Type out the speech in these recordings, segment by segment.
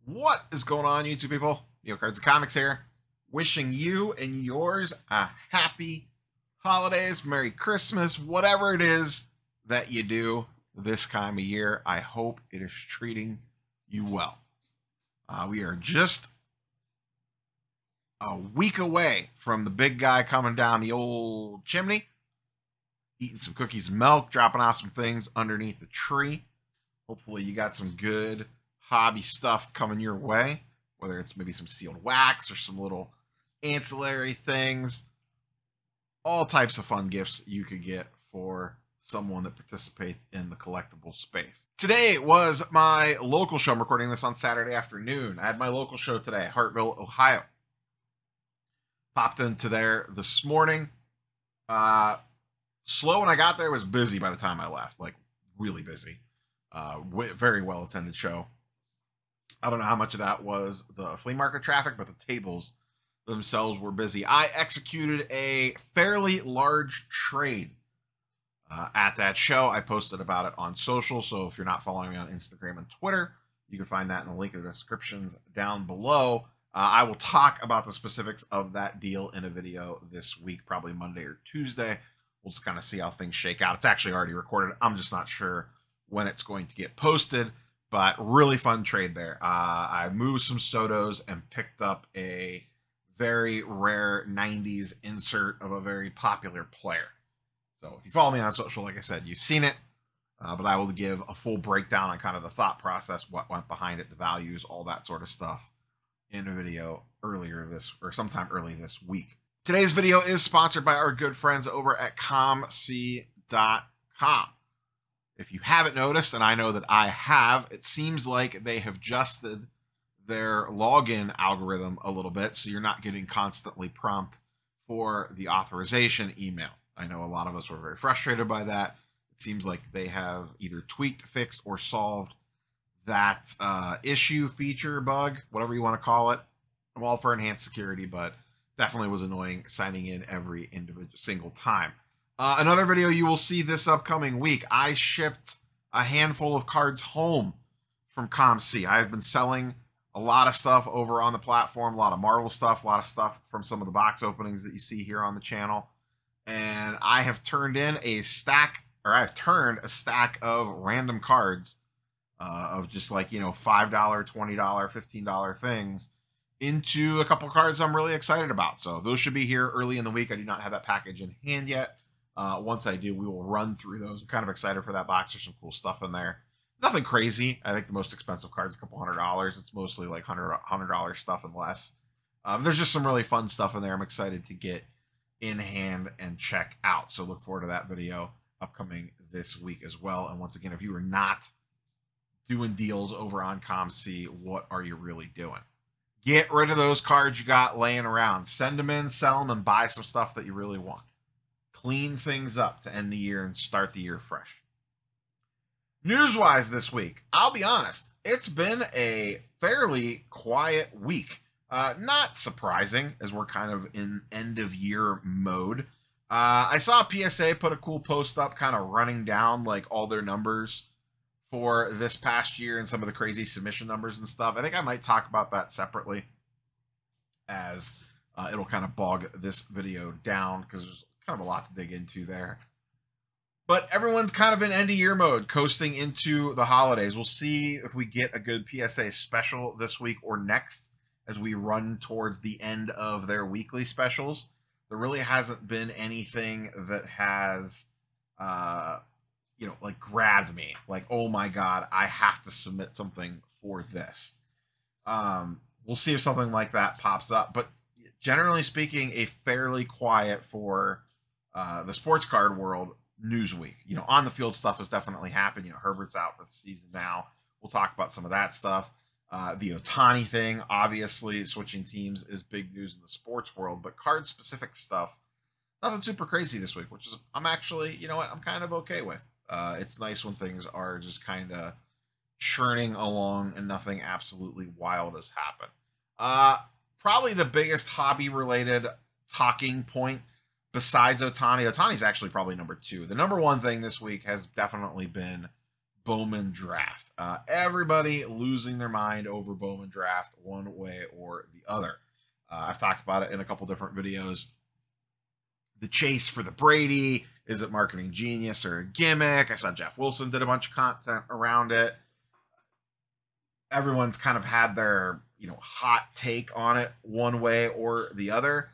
What is going on, YouTube people? Cards and Comics here. Wishing you and yours a happy holidays, Merry Christmas, whatever it is that you do this time of year. I hope it is treating you well. We are just a week away from the big guy coming down the old chimney, eating some cookies and milk, dropping off some things underneath the tree. Hopefully you got some good hobby stuff coming your way, whether it's maybe some sealed wax or some little ancillary things. All types of fun gifts you could get for someone that participates in the collectible space. Today was my local show. I'm recording this on Saturday afternoon. I had my local show today, Hartville, Ohio. Popped into there this morning. Slow when I got there, was busy by the time I left, like really busy. Very well attended show. I don't know how much of that was the flea market traffic, but the tables themselves were busy. I executed a fairly large trade at that show. I posted about it on social, so if you're not following me on Instagram and Twitter, you can find that in the link in the descriptions down below. I will talk about the specifics of that deal in a video this week, probably Monday or Tuesday. We'll just kind of see how things shake out. It's actually already recorded. I'm just not sure when it's going to get posted, but really fun trade there. I moved some Sotos and picked up a very rare 90s insert of a very popular player. So if you follow me on social, like I said, you've seen it, but I will give a full breakdown on kind of the thought process, what went behind it, the values, all that sort of stuff in a video sometime early this week. Today's video is sponsored by our good friends over at ComC.com. If you haven't noticed, and I know that I have, it seems like they have adjusted their login algorithm a little bit, so you're not getting constantly prompt for the authorization email. I know a lot of us were very frustrated by that. It seems like they have either tweaked, fixed, or solved that issue, feature, bug, whatever you want to call it. I'm all for enhanced security, but definitely was annoying signing in every single time. Another video you will see this upcoming week. I shipped a handful of cards home from ComC. I've been selling a lot of stuff over on the platform, a lot of Marvel stuff, a lot of stuff from some of the box openings that you see here on the channel. And I have turned in a stack, or I've turned a stack of random cards of just like, $5, $20, $15 things into a couple cards I'm really excited about. So those should be here early in the week. I do not have that package in hand yet. Once I do, we will run through those. I'm kind of excited for that box. There's some cool stuff in there. Nothing crazy. I think the most expensive card is a couple $100. It's mostly like $100 stuff and less. There's just some really fun stuff in there. I'm excited to get in hand and check out. So look forward to that video upcoming this week as well. And once again, if you are not doing deals over on ComC, what are you really doing? Get rid of those cards you got laying around. Send them in, sell them, and buy some stuff that you really want. Clean things up to end the year and start the year fresh. News-wise this week, I'll be honest, it's been a fairly quiet week. Not surprising, as we're kind of in end-of-year mode. I saw PSA put a cool post up kind of running down like all their numbers for this past year and some of the crazy submission numbers and stuff. I think I might talk about that separately, as it'll kind of bog this video down because there's kind of a lot to dig into there. But everyone's kind of in end-of-year mode, coasting into the holidays. We'll see if we get a good PSA special this week or next as we run towards the end of their weekly specials. There really hasn't been anything that has, like grabbed me. Like, oh my God, I have to submit something for this. We'll see if something like that pops up. But generally speaking, a fairly quiet for the sports card world news week. On the field stuff has definitely happened. Herbert's out for the season now. We'll talk about some of that stuff. The Ohtani thing, obviously, switching teams is big news in the sports world, but card specific stuff, nothing super crazy this week, which is, I'm actually, I'm kind of okay with. It's nice when things are just kind of churning along and nothing absolutely wild has happened. Probably the biggest hobby related talking point besides Ohtani. Ohtani's actually probably number 2. The number 1 thing this week has definitely been Bowman draft. Everybody losing their mind over Bowman draft one way or the other. I've talked about it in a couple different videos. The chase for the Brady, is it marketing genius or a gimmick? I saw Jeff Wilson did a bunch of content around it. Everyone's kind of had their, hot take on it one way or the other.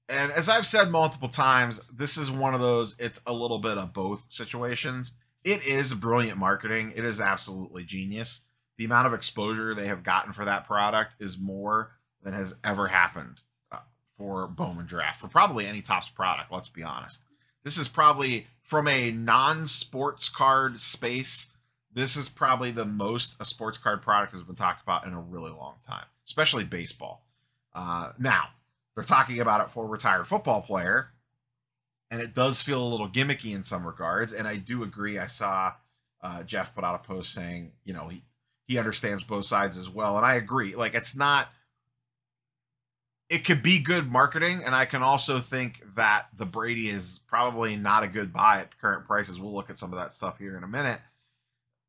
And as I've said multiple times, this is one of those, it's a little bit of both situations. It is brilliant marketing. It is absolutely genius. The amount of exposure they have gotten for that product is more than has ever happened for Bowman draft, for probably any Topps product, let's be honest. This is probably, from a non-sports card space, this is probably the most a sports card product has been talked about in a really long time, especially baseball. Now, they're talking about it for a retired football player, and it does feel a little gimmicky in some regards. And I do agree. I saw Jeff put out a post saying, he understands both sides as well. And I agree. Like, it's not, it could be good marketing. And I can also think that the Brady is probably not a good buy at current prices. We'll look at some of that stuff here in a minute.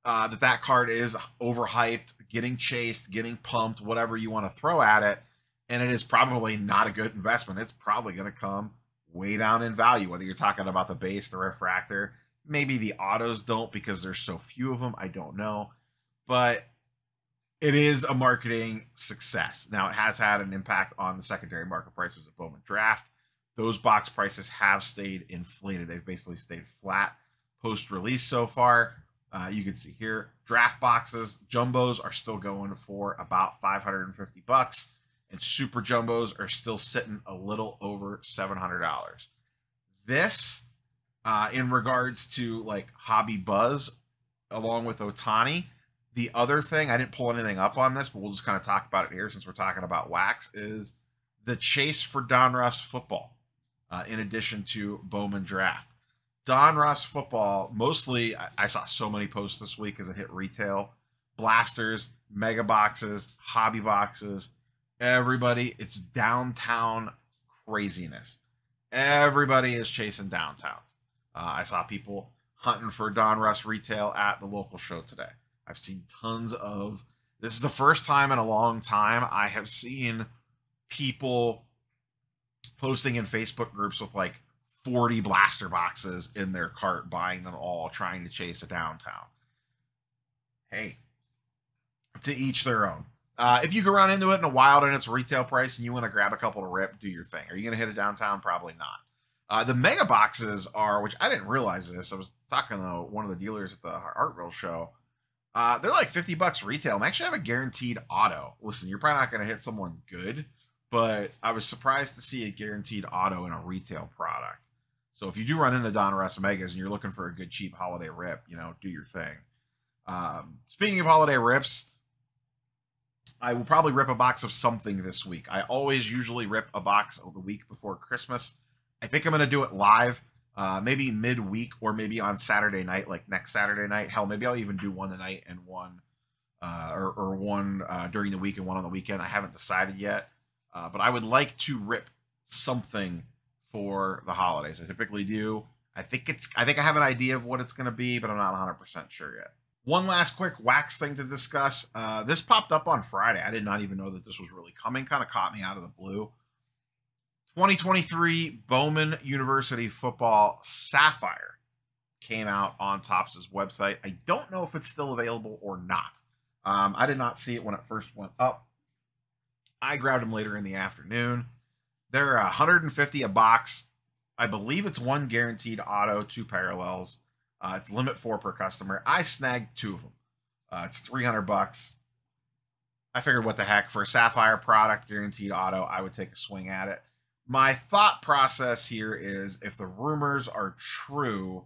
That card is overhyped, getting chased, getting pumped, whatever you want to throw at it. And it is probably not a good investment. It's probably going to come way down in value, whether you're talking about the base, the refractor. Maybe the autos don't because there's so few of them. I don't know. But it is a marketing success. Now, it has had an impact on the secondary market prices of Bowman draft. Those box prices have stayed inflated. They've basically stayed flat post-release so far. You can see here, draft boxes, jumbos are still going for about $550. And super jumbos are still sitting a little over $700. This, in regards to like hobby buzz, along with Ohtani, the other thing, I didn't pull anything up on this, but we'll just kind of talk about it here since we're talking about wax, is the chase for Donruss football, in addition to Bowman draft. Donruss football, mostly, I saw so many posts this week as it hit retail. Blasters, mega boxes, hobby boxes. Everybody, it's downtown craziness. Everybody is chasing downtowns. I saw people hunting for Donruss retail at the local show today. I've seen tons of, this is the first time in a long time I have seen people posting in Facebook groups with like 40 blaster boxes in their cart, buying them all, trying to chase a downtown. Hey, to each their own. If you can run into it in a wild and it's retail price and you want to grab a couple to rip, do your thing. Are you going to hit a downtown? Probably not. The mega boxes are, which I didn't realize this. I was talking to one of the dealers at the Artville show. They're like $50 retail and they actually have a guaranteed auto. Listen, you're probably not going to hit someone good, but I was surprised to see a guaranteed auto in a retail product. So if you do run into Donruss Megas and you're looking for a good cheap holiday rip, do your thing. Speaking of holiday rips, I will probably rip a box of something this week. I always usually rip a box of the week before Christmas. I think I'm going to do it live, maybe midweek or maybe on Saturday night, like next Saturday night. Hell, maybe I'll even do one tonight and one or one during the week and one on the weekend. I haven't decided yet, but I would like to rip something for the holidays. I typically do. I think I have an idea of what it's going to be, but I'm not 100% sure yet. One last quick wax thing to discuss. This popped up on Friday. I did not even know that this was really coming. Kind of caught me out of the blue. 2023 Bowman University Football Sapphire came out on Topps' website. I don't know if it's still available or not. I did not see it when it first went up. I grabbed them later in the afternoon. They're $150 a box. I believe it's one guaranteed auto, 2 parallels. It's limit 4 per customer. I snagged 2 of them. It's $300. I figured, what the heck, for a Sapphire product, guaranteed auto, I would take a swing at it. My thought process here is, if the rumors are true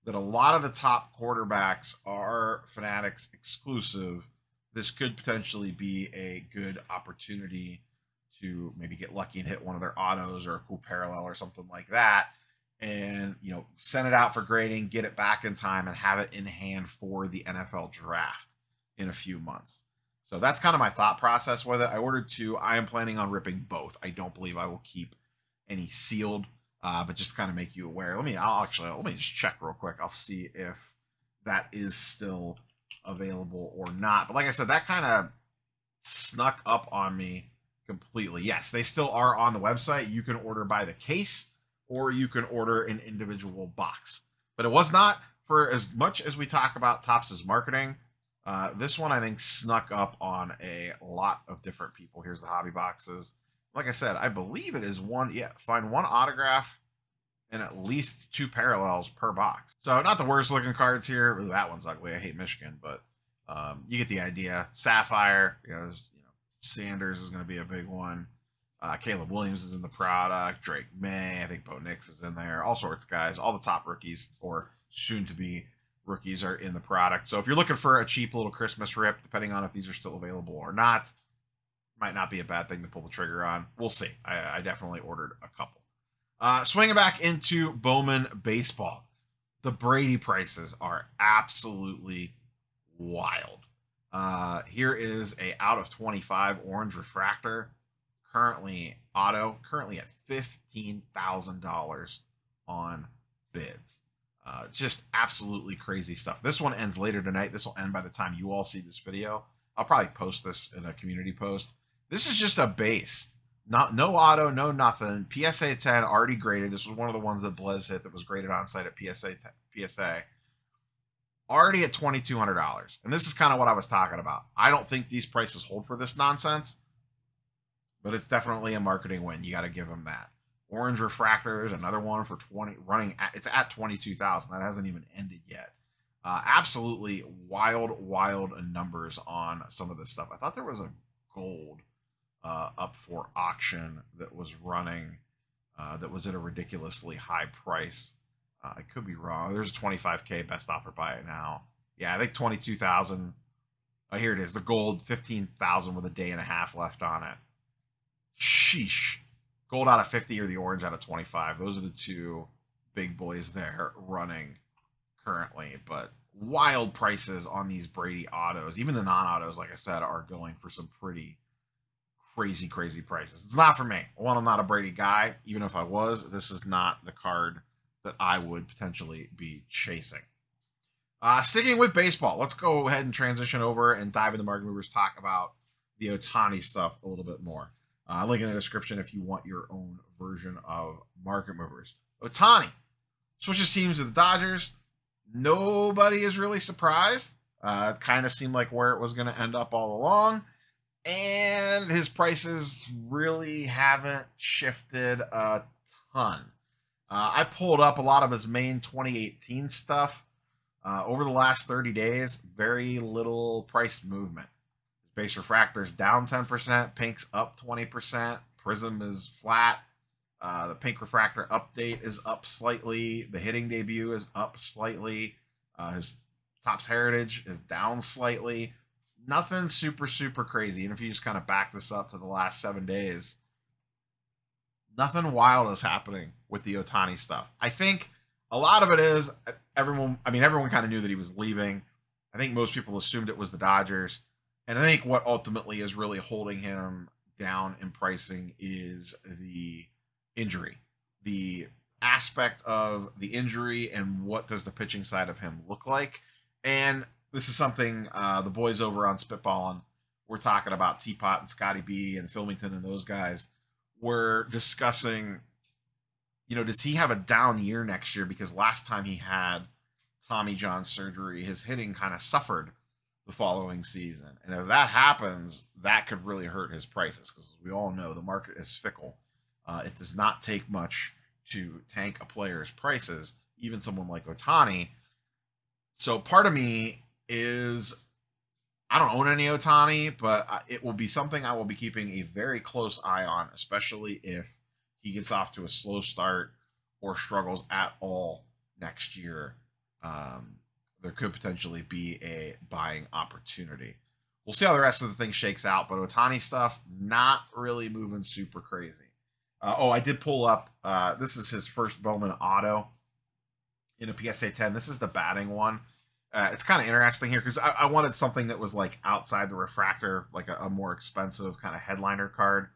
that a lot of the top quarterbacks are Fanatics exclusive, this could potentially be a good opportunity to maybe get lucky and hit one of their autos or a cool parallel or something like that. And, send it out for grading, get it back in time, and have it in hand for the NFL draft in a few months. So that's kind of my thought process with it. I ordered 2. I am planning on ripping both. I don't believe I will keep any sealed, but just to kind of make you aware. Let me just check real quick. I'll see if that is still available or not. But like I said, that kind of snuck up on me completely. Yes, they still are on the website. You can order by the case or you can order an individual box. But it was not, for as much as we talk about Topps' marketing, this one I think snuck up on a lot of different people. Here's the hobby boxes. Like I said, I believe it is find one autograph and at least 2 parallels per box. So not the worst looking cards here. Ooh, that one's ugly. I hate Michigan, but you get the idea. Sapphire, Sanders is going to be a big one. Caleb Williams is in the product. Drake May, I think Bo Nix is in there. All sorts of guys. All the top rookies or soon-to-be rookies are in the product. So if you're looking for a cheap little Christmas rip, depending on if these are still available or not, might not be a bad thing to pull the trigger on. We'll see. I definitely ordered a couple. Swinging back into Bowman baseball. The Brady prices are absolutely wild. Here is a out of 25 orange refractor, currently at $15,000 on bids. Just absolutely crazy stuff. This one ends later tonight. This will end by the time you all see this video. I'll probably post this in a community post. This is just a base. No auto, no nothing. PSA 10 already graded. This was one of the ones that Blez hit that was graded on site at PSA. Already at $2,200. And this is kind of what I was talking about. I don't think these prices hold for this nonsense, but it's definitely a marketing win. You got to give them that. Orange refractor is another one for 20 running. It's at 22,000. That hasn't even ended yet. Absolutely wild numbers on some of this stuff. I thought there was a gold up for auction that was running that was at a ridiculously high price. I could be wrong. There's a 25K best offer buy it now. Yeah, I think 22,000. Here it is. The gold 15,000 with a day and a half left on it. Sheesh. Gold out of 50 or the orange out of 25. Those are the two big boys there running currently. But wild prices on these Brady autos. Even the non-autos, like I said, are going for some pretty crazy prices. It's not for me. One, I'm not a Brady guy. Even if I was, this is not the card that I would potentially be chasing. Sticking with baseball, let's go ahead and transition over and dive into market movers, talk about the Ohtani stuff a little bit more. Link in the description if you want your own version of market movers. Ohtani switches teams to the Dodgers. Nobody is really surprised. It kind of seemed like where it was going to end up all along. And his prices really haven't shifted a ton. I pulled up a lot of his main 2018 stuff. Over the last 30 days, very little price movement. His base refractor is down 10%, pink's up 20%, prism is flat. The pink refractor update is up slightly. The hitting debut is up slightly. His Topps Heritage is down slightly. Nothing super crazy. And if you just kind of back this up to the last 7 days, nothing wild is happening with the Ohtani stuff. I think a lot of it is everyone kind of knew that he was leaving. I think most people assumed it was the Dodgers. And I think what ultimately is really holding him down in pricing is the injury. The aspect of the injury and what does the pitching side of him look like. And this is something the boys over on Spitballin', we're talking about Teapot and Scotty B and Filmington and those guys. We're discussing, does he have a down year next year? Because last time he had Tommy John surgery, his hitting kind of suffered the following season. And if that happens, that could really hurt his prices. Because we all know the market is fickle. It does not take much to tank a player's prices, even someone like Ohtani. So part of me is, I don't own any Ohtani, but it will be something I will be keeping a very close eye on, especially if he gets off to a slow start or struggles at all next year. There could potentially be a buying opportunity. We'll see how the rest of the thing shakes out, but Ohtani stuff, not really moving super crazy. I did pull up, this is his first Bowman auto in a PSA 10. This is the batting one. It's kind of interesting here because I wanted something that was like outside the refractor, like a more expensive kind of headliner card.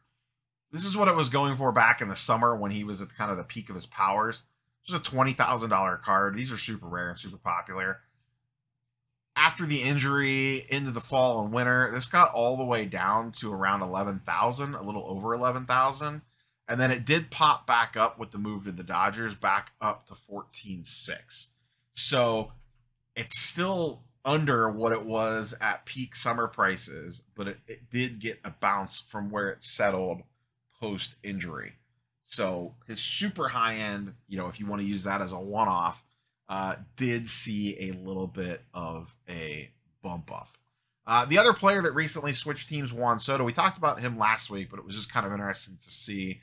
This is what it was going for back in the summer when he was at kind of the peak of his powers. This is a $20,000 card. These are super rare and super popular. after the injury into the fall and winter, this got all the way down to around 11,000, a little over 11,000. And then it did pop back up with the move to the Dodgers, back up to 14.6. So it's still under what it was at peak summer prices, but it did get a bounce from where it settled post injury. So his super high end, if you want to use that as a one-off, did see a little bit of a bump up. The other player that recently switched teams, Juan Soto, we talked about him last week, but it was just kind of interesting to see.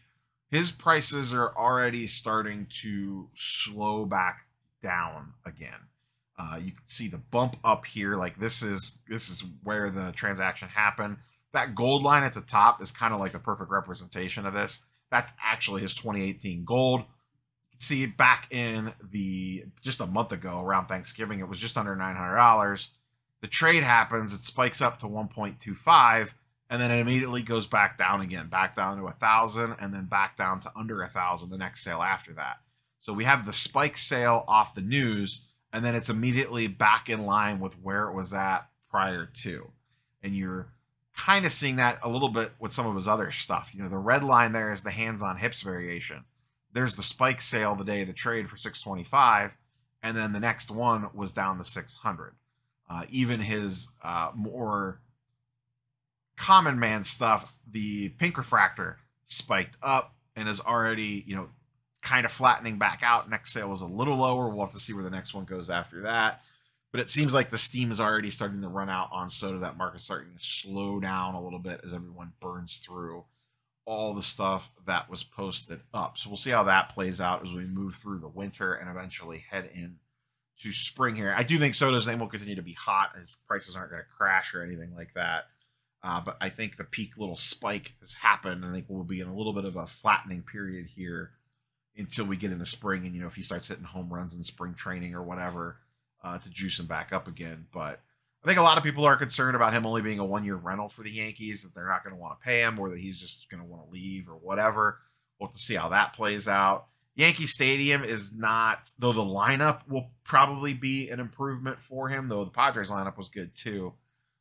His prices are already starting to slow back down again. You can see the bump up here. Like this is where the transaction happened. That gold line at the top is kind of like the perfect representation of this. That's actually his 2018 gold. You can see back in just a month ago around Thanksgiving, it was just under $900. The trade happens, it spikes up to 1.25, and then it immediately goes back down again, back down to 1,000, and then back down to under 1,000 the next sale after that. So we have the spike sale off the news, and then it's immediately back in line with where it was at prior to. And you're kind of seeing that a little bit with some of his other stuff. The red line there is the hands-on hips variation. There's the spike sale the day of the trade for 625, and then the next one was down to 600. Even his more common man stuff, the pink refractor, spiked up and is already, kind of flattening back out. Next sale was a little lower. We'll have to see where the next one goes after that. But it seems like the steam is already starting to run out on Soto. That market's starting to slow down a little bit as everyone burns through all the stuff that was posted up. So we'll see how that plays out as we move through the winter and eventually head in to spring here. I do think Soto's name will continue to be hot. His prices aren't going to crash or anything like that. But I think the peak little spike has happened. I think we'll be in a little bit of a flattening period here until we get in the spring. And, if he starts hitting home runs in spring training or whatever, to juice him back up again. But I think a lot of people are concerned about him only being a one-year rental for the Yankees, that they're not going to want to pay him or that he's just going to want to leave or whatever. We'll have to see how that plays out. Yankee Stadium is not, though the lineup will probably be an improvement for him, though the Padres lineup was good too.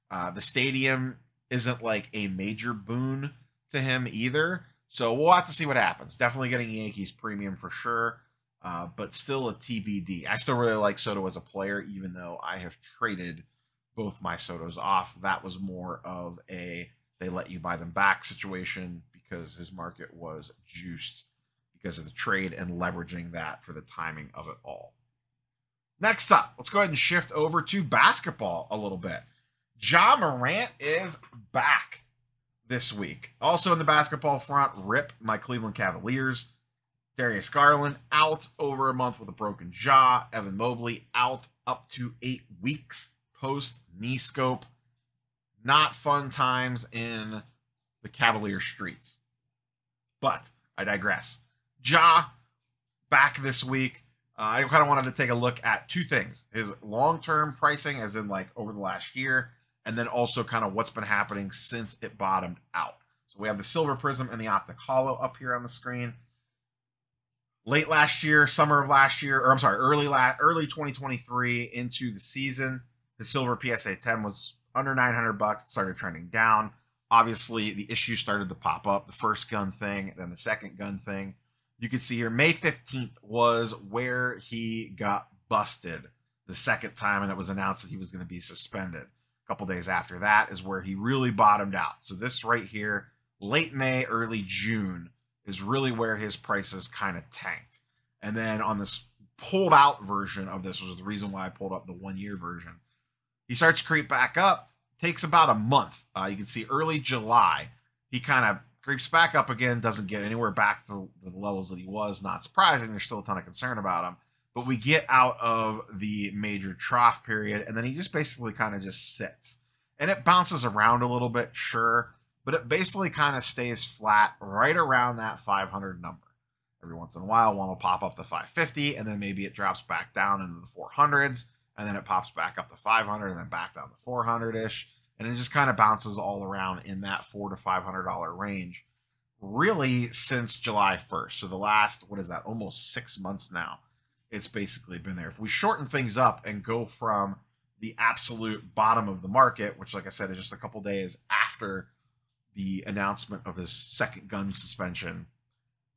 The stadium isn't like a major boon to him either. So we'll have to see what happens. Definitely getting Yankees premium for sure. But still a TBD. I still really like Soto as a player, even though I have traded both my Sotos off. That was more of a they let you buy them back situation because his market was juiced because of the trade and leveraging that for the timing of it all. Next up, let's go ahead and shift over to basketball a little bit. Ja Morant is back this week. Also in the basketball front, rip my Cleveland Cavaliers. Darius Garland out over a month with a broken jaw. Evan Mobley out up to 8 weeks post knee scope. Not fun times in the Cavalier streets. But I digress. Ja back this week. I kind of wanted to take a look at two things. His long-term pricing, as in like over the last year, and then also kind of what's been happening since it bottomed out. So we have the Silver Prism and the Optic Hollow up here on the screen. Late last year, summer of last year, or I'm sorry, early 2023 into the season, the Silver PSA 10 was under $900. It started trending down. Obviously, the issues started to pop up. The first gun thing, then the second gun thing. You can see here, May 15th was where he got busted the second time, and it was announced that he was going to be suspended. A couple days after that is where he really bottomed out. So this right here, late May, early June, is really where his prices kind of tanked. And then on this pulled out version of this was the reason why I pulled up the 1 year version. He starts to creep back up, takes about a month. You can see early July, he kind of creeps back up again, doesn't get anywhere back to the levels that he was. Not surprising, there's still a ton of concern about him. But we get out of the major trough period, and then he just basically kind of just sits. And it bounces around a little bit, sure, but it basically kind of stays flat right around that 500 number. Every once in a while, one will pop up to 550, and then maybe it drops back down into the 400s, and then it pops back up to 500, and then back down to 400-ish, and it just kind of bounces all around in that $400 to $500 range, really since July 1st. So the last, what is that, almost 6 months now, it's basically been there. If we shorten things up and go from the absolute bottom of the market, which, like I said, is just a couple days after the announcement of his second gun suspension.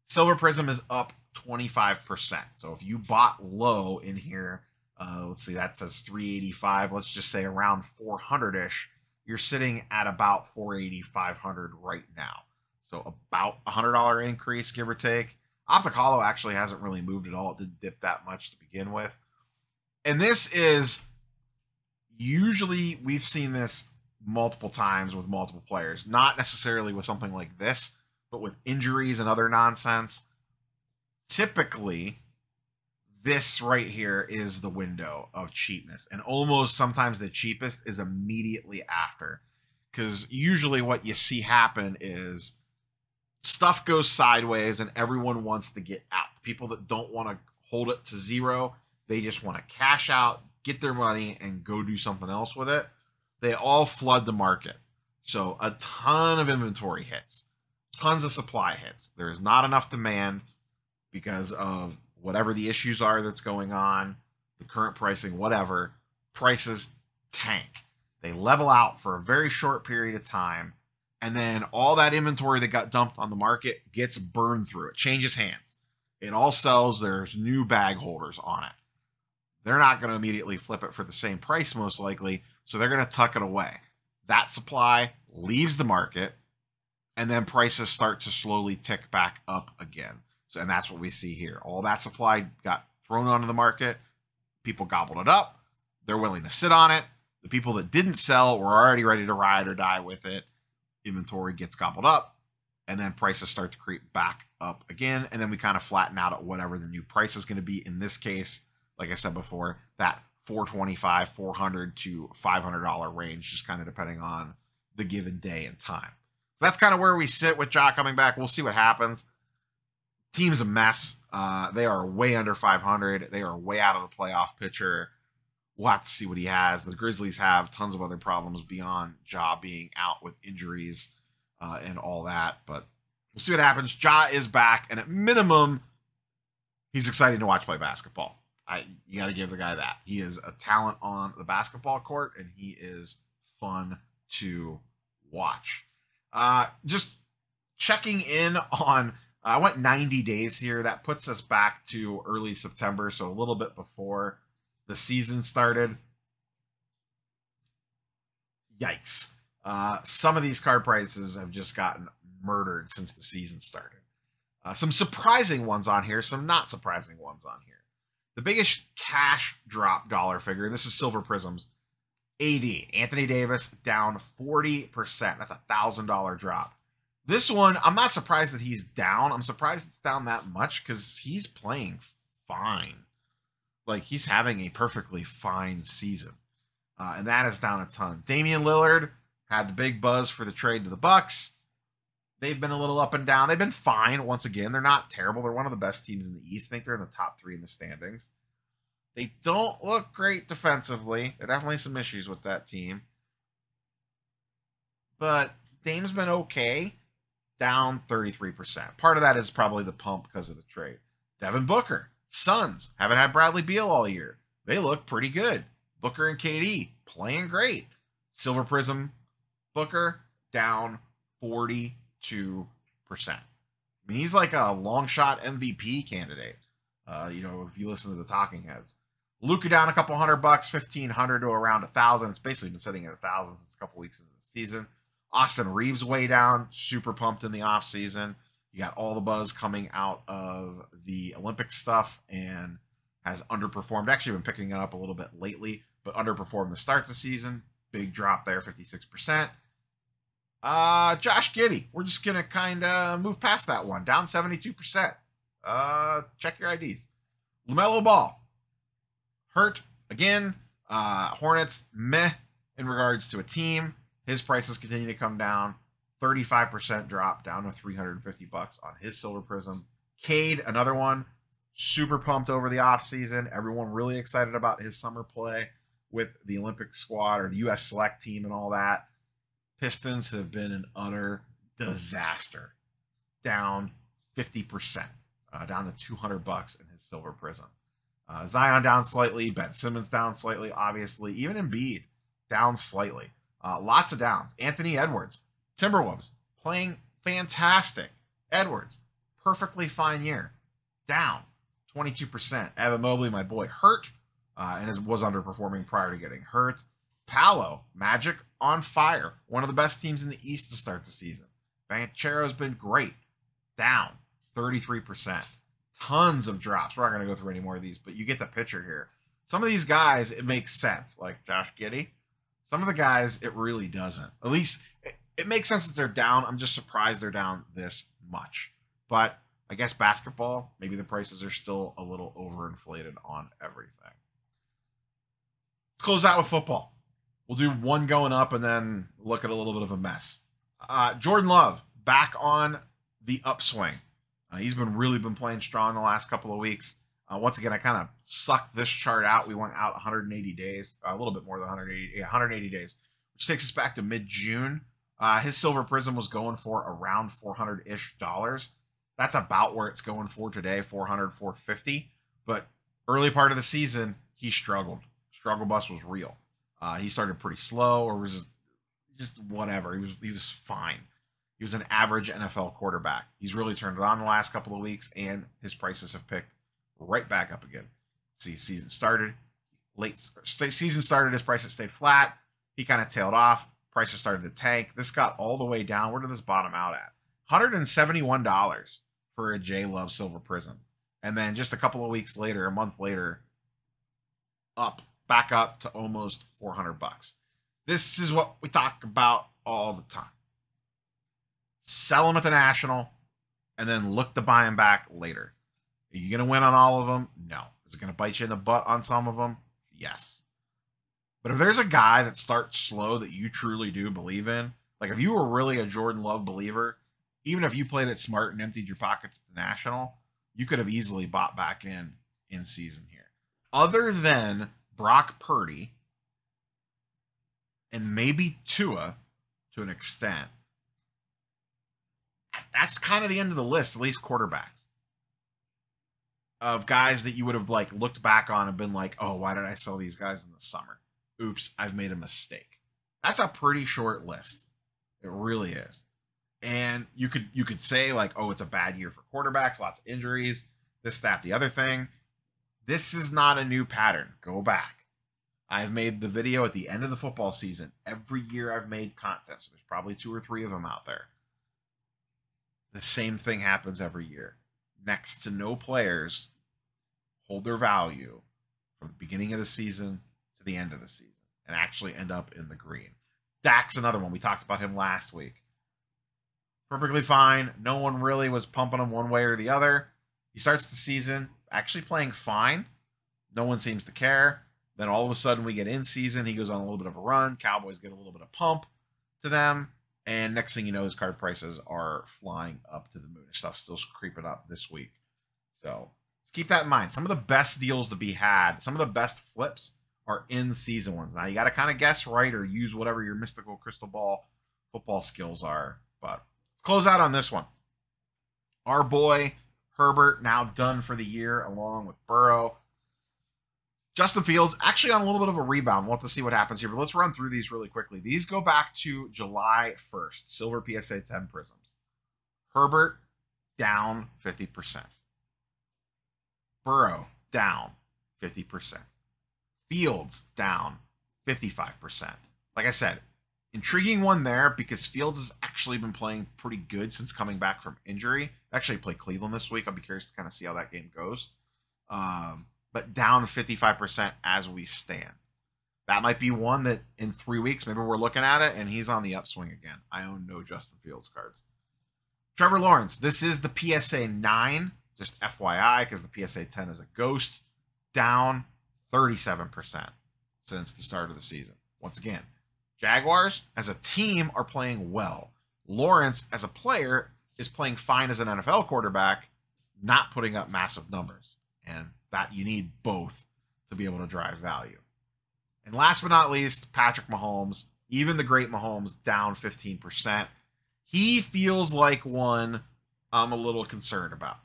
Silver Prism is up 25%. So if you bought low in here, let's see, that says 385. Let's just say around 400-ish. You're sitting at about 480, 500 right now. So about $100 increase, give or take. Optic Hollow actually hasn't really moved at all. It didn't dip that much to begin with. And this is usually, we've seen this multiple times with multiple players, not necessarily with something like this, but with injuries and other nonsense. Typically, this right here is the window of cheapness, and almost sometimes the cheapest is immediately after, because usually what you see happen is stuff goes sideways and everyone wants to get out. The people that don't want to hold it to zero, they just want to cash out, get their money, and go do something else with it. They all flood the market. So a ton of inventory hits, tons of supply hits. There is not enough demand because of whatever the issues are that's going on, the current pricing, whatever. Prices tank. They level out for a very short period of time, and then all that inventory that got dumped on the market gets burned through. It changes hands. It all sells. There's new bag holders on it. They're not going to immediately flip it for the same price, most likely, so they're going to tuck it away. That supply leaves the market, and then prices start to slowly tick back up again. So, and that's what we see here. All that supply got thrown onto the market. People gobbled it up. They're willing to sit on it. The people that didn't sell were already ready to ride or die with it. Inventory gets gobbled up, and then prices start to creep back up again, and then we kind of flatten out at whatever the new price is going to be. In this case, like I said before, that $425, $400 to $500 range, just kind of depending on the given day and time. So that's kind of where we sit with Ja coming back. We'll see what happens. Team's a mess. They are way under 500. They are way out of the playoff picture. We'll have to see what he has. The Grizzlies have tons of other problems beyond Ja being out with injuries and all that. But we'll see what happens. Ja is back, and at minimum, he's exciting to watch play basketball. You got to give the guy that. He is a talent on the basketball court, and he is fun to watch. Just checking in on, I went 90 days here. That puts us back to early September, so a little bit before the season started. Yikes. Some of these card prices have just gotten murdered since the season started. Some surprising ones on here, some not surprising ones on here. The biggest cash drop dollar figure, this is Silver Prisms. AD, Anthony Davis, down 40%. That's a $1,000 drop. This one, I'm not surprised that he's down. I'm surprised it's down that much because he's playing fine. Like, he's having a perfectly fine season. And that is down a ton. Damian Lillard had the big buzz for the trade to the Bucks. They've been a little up and down. They've been fine. Once again, they're not terrible. They're one of the best teams in the East. I think they're in the top 3 in the standings. They don't look great defensively. There are definitely some issues with that team. But Dame's been okay. Down 33%. Part of that is probably the pump because of the trade. Devin Booker, Suns, haven't had Bradley Beal all year. They look pretty good. Booker and KD playing great. Silver Prism, Booker, down 42%. I mean, he's like a long shot MVP candidate. If you listen to the talking heads. Luka down a couple $100, 1,500 to around 1,000. It's basically been sitting at 1,000 since a couple weeks into the season. Austin Reeves way down, super pumped in the offseason. You got all the buzz coming out of the Olympic stuff and has underperformed. Actually been picking it up a little bit lately, but underperformed the start of the season. Big drop there, 56%. Josh Giddey, we're just going to kind of move past that one. Down 72%. Check your IDs. LaMelo Ball, hurt again. Hornets, meh in regards to a team. His prices continue to come down. 35% drop, down to $350 on his Silver Prism. Cade, another one, super pumped over the offseason. Everyone really excited about his summer play with the Olympic squad or the U.S. select team and all that. Pistons have been an utter disaster. Down 50%, down to $200 in his Silver Prism. Zion down slightly. Ben Simmons down slightly, obviously. Even Embiid down slightly. Lots of downs. Anthony Edwards, Timberwolves, playing fantastic. Edwards, perfectly fine year. Down 22%. Evan Mobley, my boy, hurt and was underperforming prior to getting hurt. Paolo, Magic on fire. One of the best teams in the East to start the season. Banchero's been great. Down 33%. Tons of drops. We're not going to go through any more of these, but you get the picture here. Some of these guys, it makes sense, like Josh Giddey. Some of the guys, it really doesn't. At least it makes sense that they're down. I'm just surprised they're down this much. But I guess basketball, maybe the prices are still a little overinflated on everything. Let's close out with football. We'll do one going up and then look at a little bit of a mess. Jordan Love, back on the upswing. He's really been playing strong the last couple of weeks. Once again, I kind of sucked this chart out. We went out 180 days, a little bit more than 180 days, which takes us back to mid-June. His silver prism was going for around $400-ish. That's about where it's going for today, 400, 450. But early part of the season, he struggled. Struggle bus was real. He started pretty slow, or was just whatever. He was fine. He was an average NFL quarterback. He's really turned it on the last couple of weeks, and his prices have picked right back up again. See, season started, his prices stayed flat. He kind of tailed off. Prices started to tank. This got all the way down. Where did this bottom out at? $171 for a J Love Silver Prism. And then just a couple of weeks later, a month later, back up to almost $400. This is what we talk about all the time. Sell them at the National, and then look to buy them back later. Are you going to win on all of them? No. Is it going to bite you in the butt on some of them? Yes. But if there's a guy that starts slow that you truly do believe in, like if you were really a Jordan Love believer, even if you played it smart and emptied your pockets at the National, you could have easily bought back in season here. Other than Brock Purdy and maybe Tua to an extent, that's kind of the end of the list, at least quarterbacks, of guys that you would have like looked back on and been like, oh, why did I sell these guys in the summer? Oops, I've made a mistake. That's a pretty short list. It really is. And you could say like, oh, it's a bad year for quarterbacks, lots of injuries, this, that, the other thing. This is not a new pattern. Go back. I've made the video at the end of the football season. Every year I've made content, so there's probably 2 or 3 of them out there. The same thing happens every year. Next to no players hold their value from the beginning of the season to the end of the season and actually end up in the green. Dak's another one. We talked about him last week. Perfectly fine. No one really was pumping him one way or the other. He starts the season actually playing fine. No one seems to care. Then all of a sudden we get in season. He goes on a little bit of a run. Cowboys get a little bit of pump to them. And next thing you know, his card prices are flying up to the moon. His stuff's still creeping up this week. So let's keep that in mind. Some of the best deals to be had, some of the best flips are in season ones. Now you got to kind of guess right or use whatever your mystical crystal ball football skills are. But let's close out on this one. Our boy Herbert now done for the year along with Burrow. Justin Fields actually on a little bit of a rebound. We'll have to see what happens here, but let's run through these really quickly. These go back to July 1st, Silver PSA 10 Prisms. Herbert down 50%. Burrow down 50%. Fields down 55%. Like I said, intriguing one there because Fields has actually been playing pretty good since coming back from injury. Actually played Cleveland this week. I'll be curious to kind of see how that game goes. But down 55% as we stand. That might be one that in 3 weeks, maybe we're looking at it, and he's on the upswing again. I own no Justin Fields cards. Trevor Lawrence, this is the PSA 9, just FYI, because the PSA 10 is a ghost. Down 37% since the start of the season. Once again, Jaguars as a team are playing well. Lawrence as a player is playing fine as an NFL quarterback, not putting up massive numbers. And that you need both to be able to drive value. And last but not least, Patrick Mahomes, even the great Mahomes, down 15%. He feels like one I'm a little concerned about.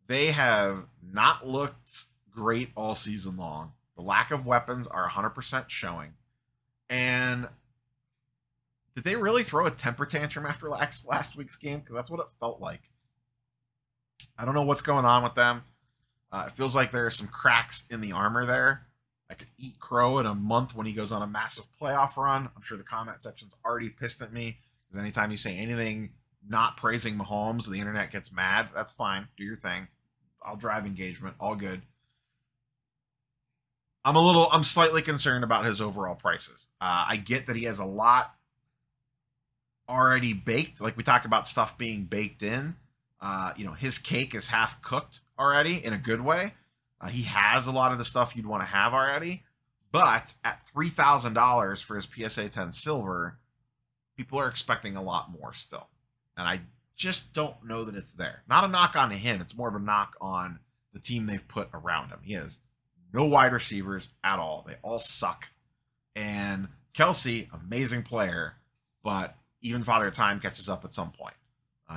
They have not looked great all season long. The lack of weapons are 100% showing. And did they really throw a temper tantrum after last week's game? Because that's what it felt like. I don't know what's going on with them. It feels like there are some cracks in the armor there. I could eat crow in a month when he goes on a massive playoff run. I'm sure the comment section's already pissed at me, because anytime you say anything not praising Mahomes, the internet gets mad. That's fine. Do your thing. I'll drive engagement. All good. I'm slightly concerned about his overall prices. I get that he has a lot already baked. Like we talk about stuff being baked in. His cake is half cooked already in a good way. He has a lot of the stuff you'd want to have already. But at $3,000 for his PSA 10 silver, people are expecting a lot more still. And I just don't know that it's there. Not a knock on him. It's more of a knock on the team they've put around him. He has no wide receivers at all. They all suck. And Kelsey, amazing player, but even Father Time catches up at some point.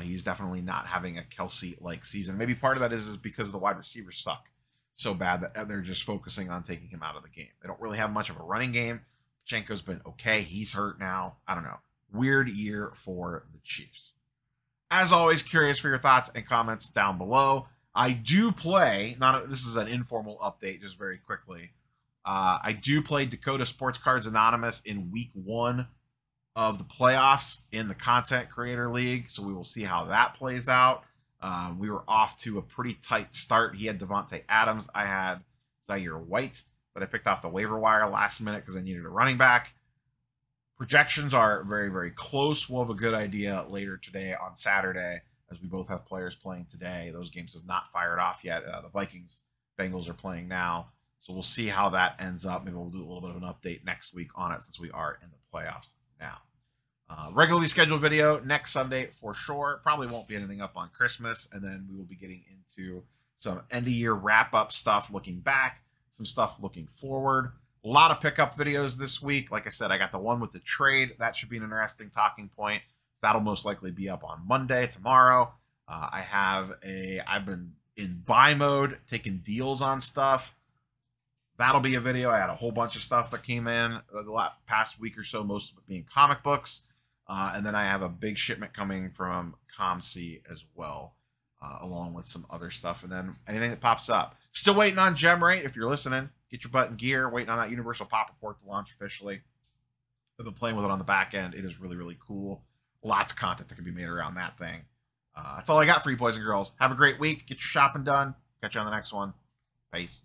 He's definitely not having a Kelsey-like season. Maybe part of that is because the wide receivers suck so bad that they're just focusing on taking him out of the game. They don't really have much of a running game. Pachenko's been okay. He's hurt now. I don't know. Weird year for the Chiefs. As always, curious for your thoughts and comments down below. I do play, this is an informal update, just very quickly. I do play Dakota Sports Cards Anonymous in week 1 of the playoffs in the Content Creator League, so we will see how that plays out. We were off to a pretty tight start. He had Devontae Adams. I had Zaire White, but I picked off the waiver wire last minute because I needed a running back. Projections are very, very close. We'll have a good idea later today on Saturday, as we both have players playing today. Those games have not fired off yet. The Vikings, Bengals are playing now. So we'll see how that ends up. Maybe we'll do a little bit of an update next week on it, since we are in the playoffs now. Regularly scheduled video next Sunday for sure. Probably won't be anything up on Christmas. And then we will be getting into some end of year wrap up stuff, looking back, some stuff looking forward. A lot of pickup videos this week. Like I said, I got the one with the trade. That should be an interesting talking point. That'll most likely be up on Monday, tomorrow. I've been in buy mode, taking deals on stuff. That'll be a video. I had a whole bunch of stuff that came in the past week or so, most of it being comic books. And then I have a big shipment coming from ComC as well, along with some other stuff. And then anything that pops up. Still waiting on Gem Rate. If you're listening, get your butt in gear. Waiting on that Universal Pop Report to launch officially. I've been playing with it on the back end. It is really, really cool. Lots of content that can be made around that thing. That's all I got for you, boys and girls. Have a great week. Get your shopping done. Catch you on the next one. Peace.